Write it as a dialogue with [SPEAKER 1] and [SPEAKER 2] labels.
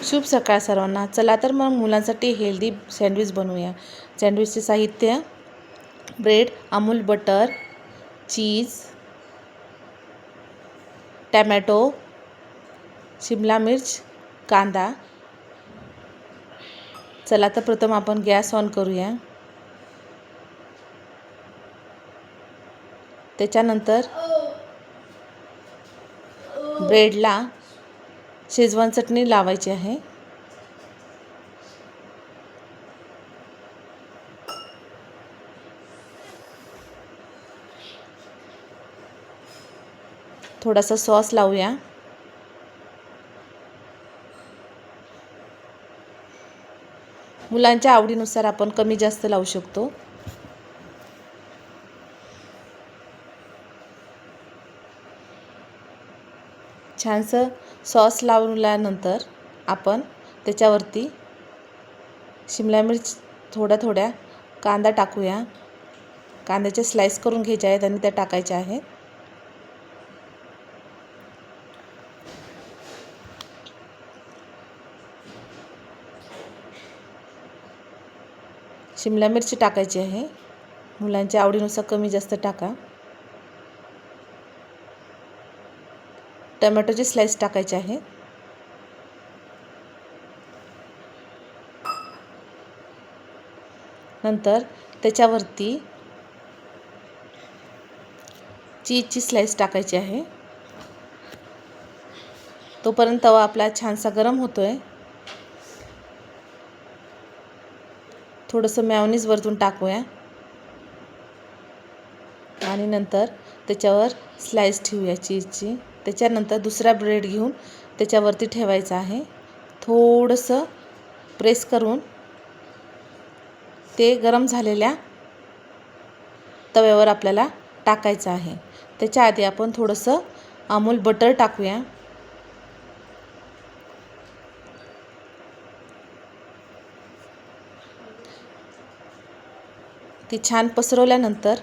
[SPEAKER 1] शुभ सकाळ सर्वांना. चला तर मग मुलांसाठी हेल्दी सँडविच बनवूया. सँडविचचे साहित्य: ब्रेड, अमूल बटर, चीज, टमॅटो, शिमला मिर्च, कांदा. चला तर प्रथम आपण गॅस ऑन करूया. त्याच्यानंतर ब्रेडला शेजवान चटणी लावायची आहे. थोडासा सॉस लावूया. मुलांच्या आवडीनुसार आपण कमी जास्त लावू शकतो. छानसं सॉस लावल्यानंतर आपण त्याच्यावरती शिमला मिर्च, थोड्या कांदा टाकूया. कांद्याचे स्लाइस करून घ्यायचे आहेत आणि त्या टाकायच्या आहेत. शिमला मिरची टाकायची आहे. मुलांच्या आवडीनुसार कमी जास्त टाका. टोमॅटोची स्लाइस टाकायचे आहे. नंतर त्याच्यावरती चीजची स्लाइस टाकायची आहे. तोपर्यंत तवा आपला छानसा गरम होतोय. थोडंसं मेयोनीज वरतून टाकूया आणि नंतर त्याच्यावर स्लाइस ठेवूया चीजची. त्याच्यानंतर दुसरा ब्रेड घेऊन त्याच्यावरती ठेवायचा आहे. थोडंसं प्रेस करून ते गरम झालेल्या तव्यावर आपल्याला टाकायचं आहे. त्याच्या आधी आपण थोडंसं अमूल बटर टाकूया. ती छान पसरवल्यानंतर